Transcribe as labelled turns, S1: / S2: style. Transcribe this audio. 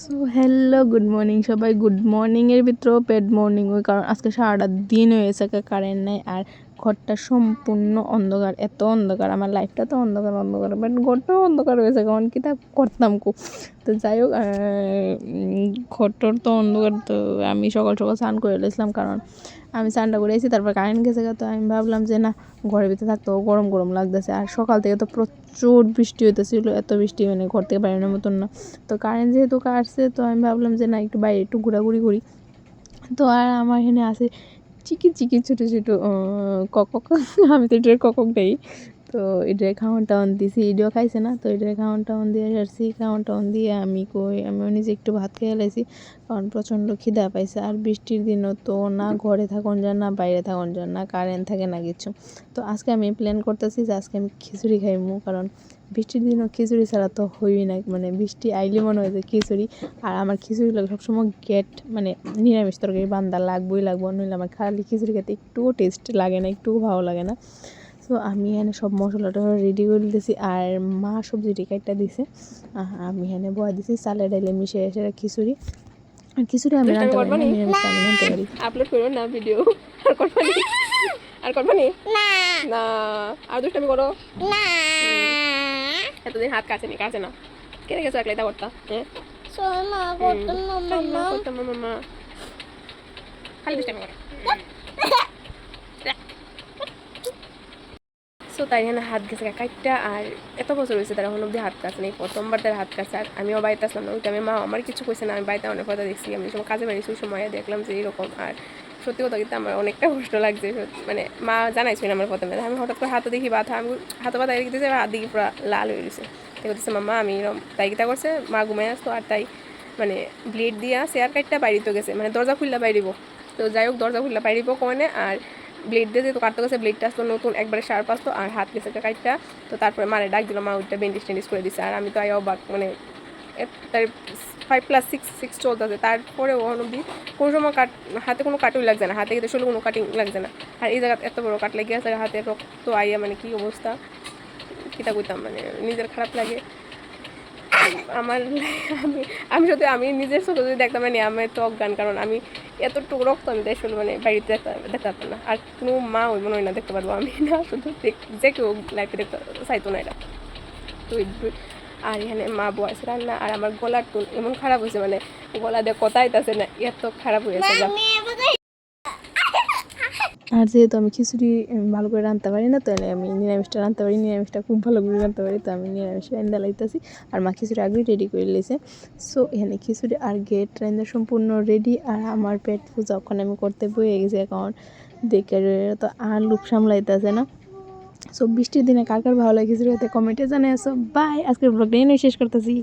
S1: So hello good morning সবাই। Good মর্নিংয়ের ভিতরেও paid morning ওই, কারণ আজকে সারাটা দিন হয়েছে কারেন্ট নেই আর ঘরটা সম্পূর্ণ অন্ধকার, এত অন্ধকার। আমার লাইফটা তো অন্ধকার অন্ধকার, বাট ঘরটাও অন্ধকার হয়েছে, কারণ কি তা করতাম কো। তো যাই হোক, ঘরটার তো অন্ধকার। তো আমি সকাল সকাল স্নান করে এসেছিলাম, কারণ আমি স্নানটা করে এসেছি, তারপর কারেন্ট গেছে। তো আমি ভাবলাম যে না, ঘরের ভিতরে থাকতেও গরম গরম লাগতেছে। আর সকাল থেকে তো প্রচুর বৃষ্টি হইতেছিল, এত বৃষ্টি মানে ঘর থেকে বেরোনোর মতন না। তো কারেন্ট যেহেতু কাটছে, তো আমি ভাবলাম যে না, একটু বাইরে একটু ঘোরাঘুরি করি। তো আর আমার এখানে আছে চিকি চিকি ছোটো ছোটো কক। আমি তো এটার কক দেই। তো এটার খাওয়ান টাওয়ান দিয়েছি, এডিও খাইছে না। তো এটার খাওয়ান টাওয়ান দিয়ে আসছি, খাওয়ান টাওয়ান দিয়ে আমিও নিজে একটু ভাত খেয়ে লাইছি, কারণ প্রচণ্ড খিদা পাইছে। আর বৃষ্টির দিনও তো না ঘরে থাকুন যায়, না বাইরে থাকুন যায়, না কারেন্ট থাকে, না কিছু। তো আজকে আমি প্ল্যান করতেছি যে আজকে আমি খিচুড়ি খাইমু, কারণ বৃষ্টির দিনও খিচুড়ি ছাড়া তো হইই না। মানে বৃষ্টি আইলে মনে হয় যে খিচুড়ি। আর আমার খিচুড়ি লাগে সবসময় মানে নিরামিষ তরকারি বান্দা লাগবই, নইলে আমার খালি খিচুড়ি খেতে একটুও টেস্ট লাগে না, একটুও ভালো লাগে না। তো আমি এখানে সব মশলাটা রেডি করে দিতেছি, আর মা সবজিটি কাটটা দিছে, আমি এখানে বয়া দিছি চালে ডাইলে মিশিয়ে এসে খিচুড়ি। আর খিচুড়ি আমি রাঁধতে পারি না, নিরামিষটা আমি রাঁধতে পারি।
S2: আপলোড করো না ভিডিও। আর করবানি না না, আর দুষ্টামি করো না। এতদিন হাত কাছে না কেটে গেছো একলাই তা করতা। হ্যাঁ মামা খালি দুষ্টামি করো। সো তাই এখানে হাত গেছে কাইটটা, আর এত বছর হয়েছে তারা এখন অব্দি হাত কাছে নেই। প্রথমবার তার হাত কাছে। আর আমিও বাড়িতে আসলাম না, ওই টাইমে মা আমার কিছু কইছে না। আমি বাড়িতে অনেক কথা দেখছি, আমি যখন কাজে বেরিয়েছি ওই সময় দেখলাম যে এরকম। আর সত্যি কথা কিন্তু আমার অনেকটা কষ্ট লাগছে। মানে মা জানাইছিল আমার প্রথমে, আমি হঠাৎ করে হাতে দেখি ব্যথা, আমি হাতে ব্যথা দিতেছি, হাত দেখি পুরো লাল হয়ে গেছে। তাই করতেছে মামা আমি এরকম, তাই কিতা করছে মা ঘুমাই আসতো, আর তাই মানে ব্লেড দিয়া চেয়ার কাটটা বাইরিতে গেছে, মানে দরজা খুললা বাইরিব। তো যাই হোক দরজা খুললা বাইরিব কোনে, আর ব্লেড দিয়ে যেহেতু কাটতে গেছে, ব্লেডটা আসতো নতুন একবারে শার্প আসতো, আর হাত গেছে কাটটা। তো তারপরে মারে ডাক দিল, মা ওইটা ব্যান্ডেজ টেন্ডেজ করে দিছে। আর আমি তো অবাক, মানে তার 5+6 চলতেছে, তারপরে ও অবধি কোনো সময় হাতে কোনো কাটুই লাগছে না, হাতে কিন্তু আসলে কোনো কাটিং লাগছে না। আর এই জায়গায় এত বড় কাট লেগে আছে, হাতে রক্ত আইয়া, মানে কি অবস্থা কিতা কইতাম, মানে নিজের খারাপ লাগে আমার। আমি সত্যি আমি নিজের চোখে যদি দেখতাম, মানে আমি তো অজ্ঞান, কারণ আমি এতটুকু রক্ত আমি আসলে মানে বাড়িতে দেখতে পারতাম না। আর কোনো মা ওই মনে হয় না দেখতে পারবো, আমি না শুধু যে কেউ লাইফে দেখতে চাইতো না এটা। তো আর এখানে মা বয়স রান্না, আর আমার গলার টোন এমন খারাপ হয়েছে, মানে গলা দিয়ে কথা আইতাছে না, এত খারাপ হয়েছে।
S1: আর যেহেতু আমি খিচুড়ি ভালো করে রাঁধতে পারি না, তাহলে আমি নিরামিষটা রাঁধতে পারি, নিরামিষটা খুব ভালো করে রাঁধতে পারি। তো আমি নিরামিষ রান্না লাইতেছি, আর মা খিচুড়ি আগেই রেডি করে লেছে। সো এখানে খিচুড়ি আর গেট রান্না সম্পূর্ণ রেডি। আর আমার পেট পূজা ওখানে আমি করতে বয়ে গেছি, এখন দেখে তো আর লুপ সামলাইতেছে না। সো বৃষ্টির দিনে কার কার ভালো লাগে খিচুড়ি খেতে কমেন্টে জানাই। সো বাই, আজকের ব্লগটা এনে শেষ করতেছি।